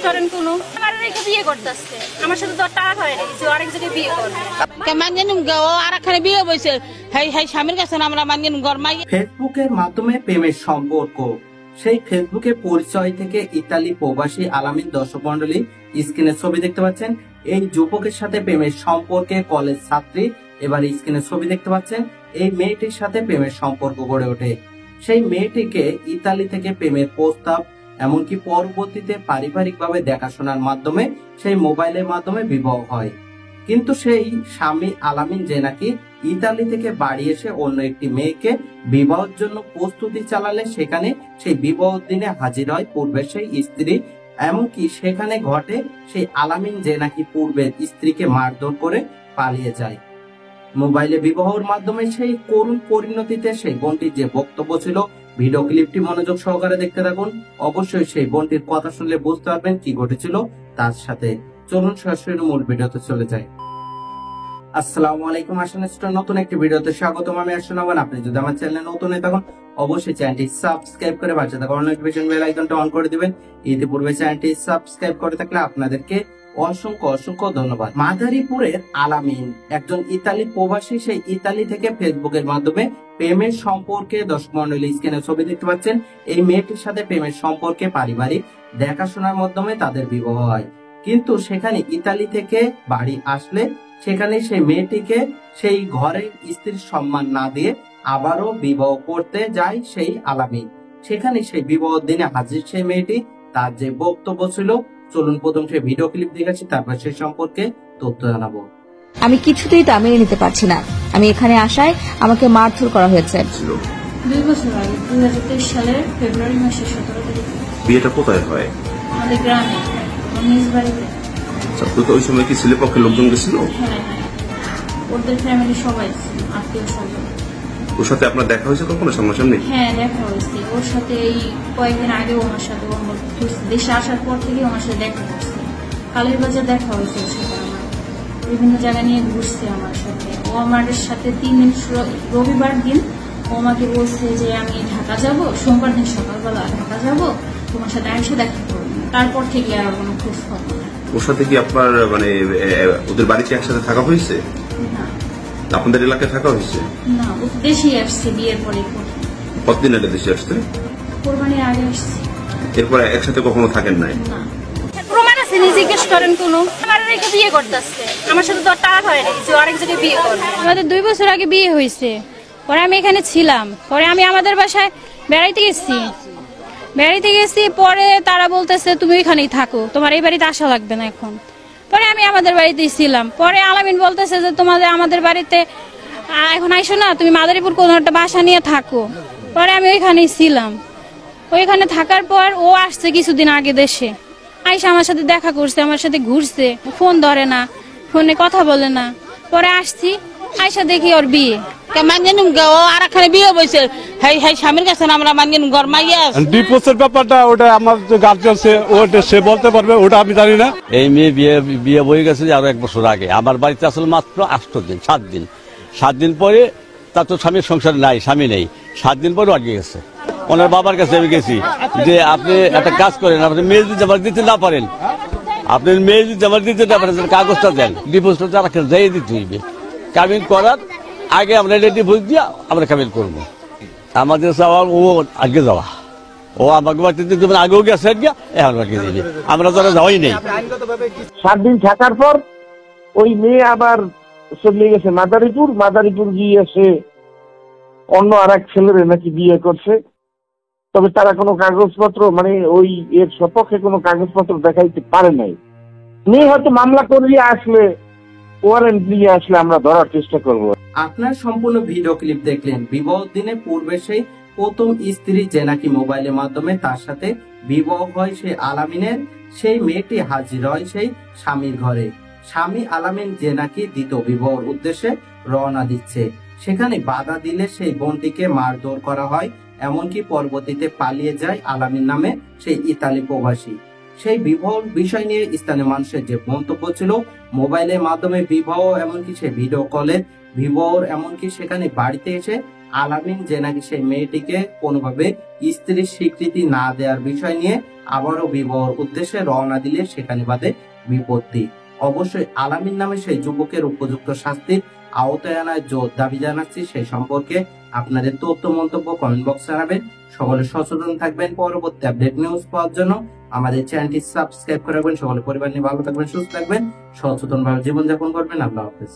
করেন কোনো আমার রেখে বিয়ে করতেছে আমার সাথে তো টাকা হয় রে যে আরেক জায়গায় বিয়ে করবে কেমন জানুম গো আরেকখানে বিয়ে বইছে হাই হাই স্বামীর কাছে আমরা মানগেন গরমাই। ফেসবুকের মাধ্যমে প্রেমের সম্পর্ক, সেই ফেসবুকে পরিচয় থেকে ইতালি প্রবাসী আলামিন দর্শক মন্ডলী স্ক্রিনে ছবি দেখতে পাচ্ছেন। এই যুবকের সাথে প্রেমের সম্পর্কে কলেজ ছাত্রী, এবার স্ক্রিনে ছবি দেখতে পাচ্ছেন। এই মেয়েটির সাথে প্রেমের সম্পর্ক গড়ে ওঠে। সেই মেয়েটিকে ইতালি থেকে প্রেমের প্রস্তাব, এমনকি পরবর্তীতে পারিবারিকভাবে দেখাশোনার মাধ্যমে সেই মোবাইলের মাধ্যমে বিবাহ হয়। কিন্তু সেই স্বামী আলামিন যে নাকি ইতালি থেকে বাড়ি এসে অন্য একটি মেয়েকে বিবাহের জন্য প্রস্তুতি চালালে সেখানে সেই বিবাহ দিনে হাজির হয় পূর্বের সেই স্ত্রী। এমনকি সেখানে ঘটে সেই আলামিন যে নাকি পূর্বের স্ত্রীকে মারধর করে পালিয়ে যায়। মোবাইলে বিবাহের মাধ্যমে সেই করুণ পরিণতিতে সেই বোনটির যে বক্তব্য ছিল, ভিডিও ক্লিপটি মনোযোগ সহকারে দেখতে থাকুন। অবশ্যই সেই বোনটির কথা শুনলে বুঝতে পারবেন কি ঘটেছিল তার সাথে। চলুন সরাসরি মূল ভিডিওতে চলে যাই। আসসালামু আলাইকুম, আসলে নতুন একটি ভিডিওতে স্বাগতম। আমি আসলে আপনি যদি আমার চ্যানেলে নতুন হয়ে থাকুন অবশ্যই চ্যানেলটি সাবস্ক্রাইব করে পাশে থাকা নোটিফিকেশন বেল আইকনটা অন করে দিবেন। ইতিপূর্বে চ্যানেলটি সাবস্ক্রাইব করে থাকলে আপনাদেরকে অসংখ্য অসংখ্য ধন্যবাদ। মাদারীপুরের আলামিন একজন ইতালি প্রবাসী। সেই ইতালি থেকে ফেসবুকের মাধ্যমে প্রেমের সম্পর্কে দর্শক মন্ডলী স্ক্রিনে ছবি দেখতে পাচ্ছেন। এই মেয়েটির সাথে প্রেমের সম্পর্কে পারিবারিক দেখাশোনার মাধ্যমে তাদের বিবাহ হয়। কিন্তু সেখানে ইতালি থেকে বাড়ি আসলে সেখানে সেই মেয়েটিকে সেই ঘরের স্ত্রীর সম্মান না দিয়ে আবারও বিবাহ করতে যায় সেই আলামিন। সেখানে সেই বিবাহ দিনে হাজির সেই মেয়েটি, তার যে বক্তব্য ছিল চলুন প্রথম সেই ভিডিও ক্লিপ দেখাচ্ছি, তারপর সেই সম্পর্কে তথ্য জানাবো। আমি কিছুতেই তা মেনে নিতে পারছি না। আমি এখানে আসায় আমাকে মারধর করা হয়েছে। 2 বছর আগে 2023 সালের ফেব্রুয়ারি মাসের 17 তারিখে। বিয়েটা কোথায় হয়? আমাদের গ্রামে নিজ বাড়িতে। তো ওই সময় কি ছেলে পক্ষের লোকজন গেছিল? হ্যাঁ, ওদের ফ্যামিলি সবাই আত্মীয় স্বজন। ওর সাথে আপনার দেখা হয়েছে কখনো সামনাসামনি? হ্যাঁ, দেখা হয়েছে ওর সাথে। এই কয়েকদিন আগে আমার সাথে দেশে আসার পর থেকে আমার সাথে দেখা করছে। কালীর বাজার দেখা হয়েছে ওর সাথে। আমার বিভিন্ন জায়গা নিয়ে ঘুরছে আমার সাথে। ও আমার সাথে 3 দিন রবিবার দিন ও আমাকে বলছে যে আমি ঢাকা যাব, সোমবার দিন সকালবেলা ঢাকা যাব, তোমার সাথে এসে দেখা করবো। তারপর থেকে আর কোনো খোঁজ খবর না। ওর সাথে কি আপনার মানে ওদের বাড়িতে একসাথে থাকা হয়েছে? না, আপনাদের এলাকায় থাকা হয়েছে? না, ও দেশেই আসছে বিয়ের পরে। কতদিন আগে দেশে আসছে? কোরবানির আগে আসছে। এরপরে একসাথে কখনো থাকেন নাই? না, প্রমাণ আছে, জিজ্ঞেস করেন কোনো আমার রেখে বিয়ে করতেছে আমার সাথে তো টাকা হয় রে যে আরেক জায়গায় বিয়ে করবে। আমাদের 2 বছর আগে বিয়ে হয়েছে। পরে আমি এখানে ছিলাম, পরে আমি আমাদের বাসায় বেড়াইতে গেছি। পরে তারা বলতেছে তুমি এখানেই থাকো, তোমার এই বাড়িতে আসা লাগবে না এখন। পরে আমি আমাদের বাড়িতেই ছিলাম। পরে আলামিন বলতেছে যে আমাদের বাড়িতে এখন আইসো না, তুমি মাদারীপুর কোনো একটা বাসা নিয়ে থাকো। পরে আমি ওইখানেই ছিলাম। ওইখানে থাকার পর ও আসছে কিছুদিন আগে দেশে, আইসা আমার সাথে দেখা করছে, আমার সাথে ঘুরছে, ফোন ধরে না, ফোনে কথা বলে না। পরে আসছি, আইসা দেখি ওর বিয়ে। কেমন জানুম গো আরেকখানে বিয়ে বইছে হাই হাই স্বামীর কাছে আমরা মানগেন গরমাইয়া। ডিভোর্সের ব্যাপারটা ওটা আমার যে গার্জিয়ান ওটা সে বলতে পারবে, ওটা আমি জানি না। এই মেয়ে বিয়ে বয়ে গেছে আরো 1 বছর আগে। আমার বাড়িতে আসলে মাত্র 7 দিন পরে তার তো স্বামীর সংসার নাই, স্বামী নেই। 7 দিন পরে আটকে গেছে। ওনার বাবার কাছে আমি গেছি যে আপনি একটা কাজ করেন, আপনি মেয়ে যদি জমা দিতে না পারেন, কাগজটা দেন, ডিভোর্সটা যারা যাই দিতে হইবে। কামিল করার আগে আমরা এটা ডিভোর্স দিয়ে আমরা কামিল করবো। আমাদের চাওয়া ও আগে যাওয়া, ও আমাকে বাড়িতে আগেও গেছে, এখন বাড়িতে দিবে। আমরা যারা যাওয়াই নেই। 7 দিন থাকার পর ওই মেয়ে আবার চলে গেছে মাদারীপুর গিয়ে সে অন্য আর এক ছেলের নাকি বিয়ে করছে। তবে তারা কোনো কাগজপত্র মানে ওই এর সপক্ষে কোনো কাগজপত্র দেখাইতে পারে নাই। মেয়ে হয়তো মামলা করিয়ে আসলে, ওয়ারেন্ট নিয়ে আসলে আমরা ধরার চেষ্টা করব। আপনার সম্পূর্ণ ভিডিও ক্লিপ দেখলেন। বিবাহ দিনে পূর্বে সেই প্রথম স্ত্রী যে নাকি মোবাইলের মাধ্যমে তার সাথে বিবাহ হয় সেই আলামিনের, সেই মেয়েটি হাজির হয় সেই স্বামীর ঘরে। স্বামী আলামিন যে নাকি দ্বিতীয় বিবাহের উদ্দেশ্যে রওনা দিচ্ছে, সেখানে বাধা দিলে সেই বোনটিকে মারধর করা হয়। এমনকি পরবর্তীতে পালিয়ে যায় আলামিন নামে সেই ইতালি প্রবাসী। সেই বিবাহ বিষয় নিয়ে স্থানীয় মানুষের যে মন্তব্য ছিল, মোবাইলের মাধ্যমে বিবাহ, এমনকি সেই ভিডিও কলের বিবাহ, এমনকি সেখানে বাড়িতে এসে আলামিন যে নাকি সেই মেয়েটিকে কোনোভাবে স্ত্রীর স্বীকৃতি না দেওয়ার বিষয় নিয়ে আবারও বিবাহর উদ্দেশ্যে রওনা দিলে সেখানে বাদে বিপত্তি। অবশ্যই আলামিন নামে সেই যুবকের উপযুক্ত শাস্তির আওতায় আনার জোর দাবি জানাচ্ছি। সেই সম্পর্কে আপনাদের তথ্য মন্তব্য কমেন্ট বক্সে জানাবেন। সকলে সচেতন থাকবেন। পরবর্তী আপডেট নিউজ পাওয়ার জন্য আমাদের চ্যানেলটি সাবস্ক্রাইব করে রাখবেন। সকলে পরিবার নিয়ে ভালো থাকবেন, সুস্থ থাকবেন, সচেতন ভাবে জীবনযাপন করবেন। আল্লাহ হাফেজ।